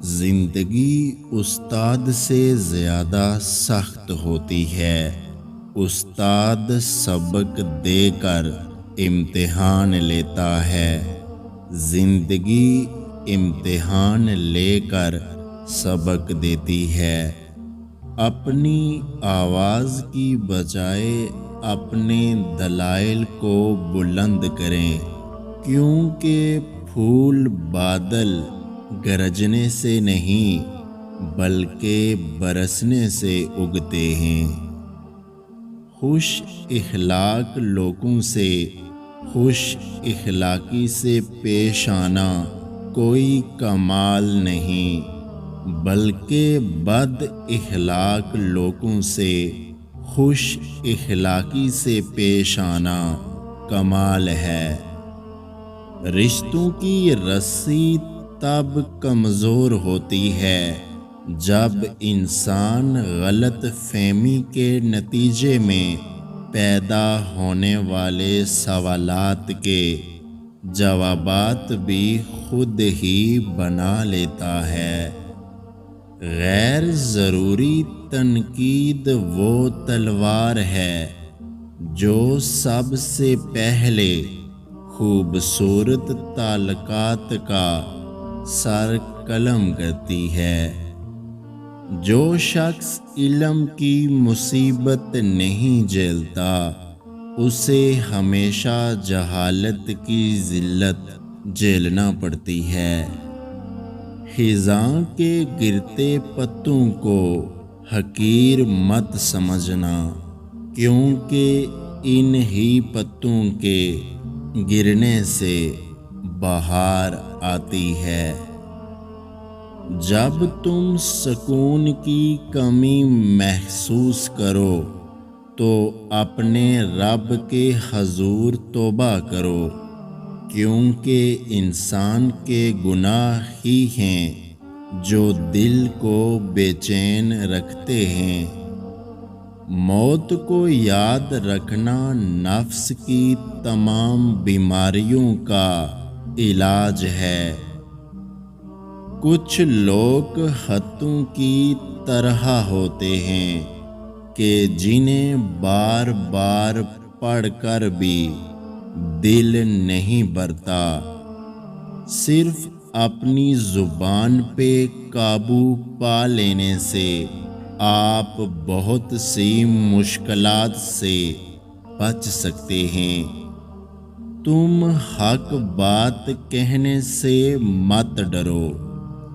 زندگی استاد سے زیادہ سخت ہوتی ہے۔ استاد سبق دے کر امتحان لیتا ہے، زندگی امتحان لے کر سبق دیتی ہے۔ اپنی آواز کی بجائے اپنے دلائل کو بلند کریں، کیونکہ پھول بادل گرجنے سے نہیں بلکہ برسنے سے اگتے ہیں۔ خوش اخلاق لوگوں سے خوش اخلاقی سے پیش آنا کوئی کمال نہیں، بلکہ بد اخلاق لوگوں سے خوش اخلاقی سے پیش آنا کمال ہے۔ رشتوں کی رسی تب کمزور ہوتی ہے جب انسان غلط فہمی کے نتیجے میں پیدا ہونے والے سوالات کے جوابات بھی خود ہی بنا لیتا ہے۔ غیر ضروری تنقید وہ تلوار ہے جو سب سے پہلے خوبصورت تعلقات کا سر قلم کرتی ہے۔ جو شخص علم کی مصیبت نہیں جھیلتا اسے ہمیشہ جہالت کی ذلت جھیلنا پڑتی ہے۔ خزاں کے گرتے پتوں کو حقیر مت سمجھنا، کیونکہ ان ہی پتوں کے گرنے سے بہار آتی ہے۔ جب تم سکون کی کمی محسوس کرو تو اپنے رب کے حضور توبہ کرو، کیونکہ انسان کے گناہ ہی ہیں جو دل کو بے چین رکھتے ہیں۔ موت کو یاد رکھنا نفس کی تمام بیماریوں کا علاج ہے۔ کچھ لوگ خطوں کی طرح ہوتے ہیں کہ جنہیں بار بار پڑھ کر بھی دل نہیں بھرتا۔ صرف اپنی زبان پہ قابو پا لینے سے آپ بہت سی مشکلات سے بچ سکتے ہیں۔ تم حق بات کہنے سے مت ڈرو،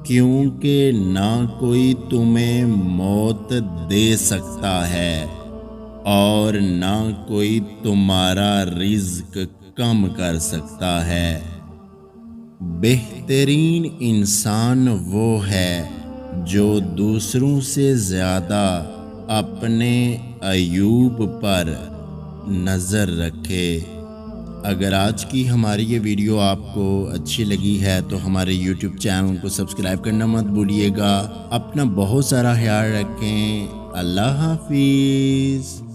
کیونکہ نہ کوئی تمہیں موت دے سکتا ہے اور نہ کوئی تمہارا رزق کم کر سکتا ہے۔ بہترین انسان وہ ہے جو دوسروں سے زیادہ اپنے عیوب پر نظر رکھے۔ اگر آج کی ہماری یہ ویڈیو آپ کو اچھی لگی ہے تو ہمارے یوٹیوب چینل کو سبسکرائب کرنا مت بھولیے گا۔ اپنا بہت سارا خیال رکھیں۔ اللہ حافظ۔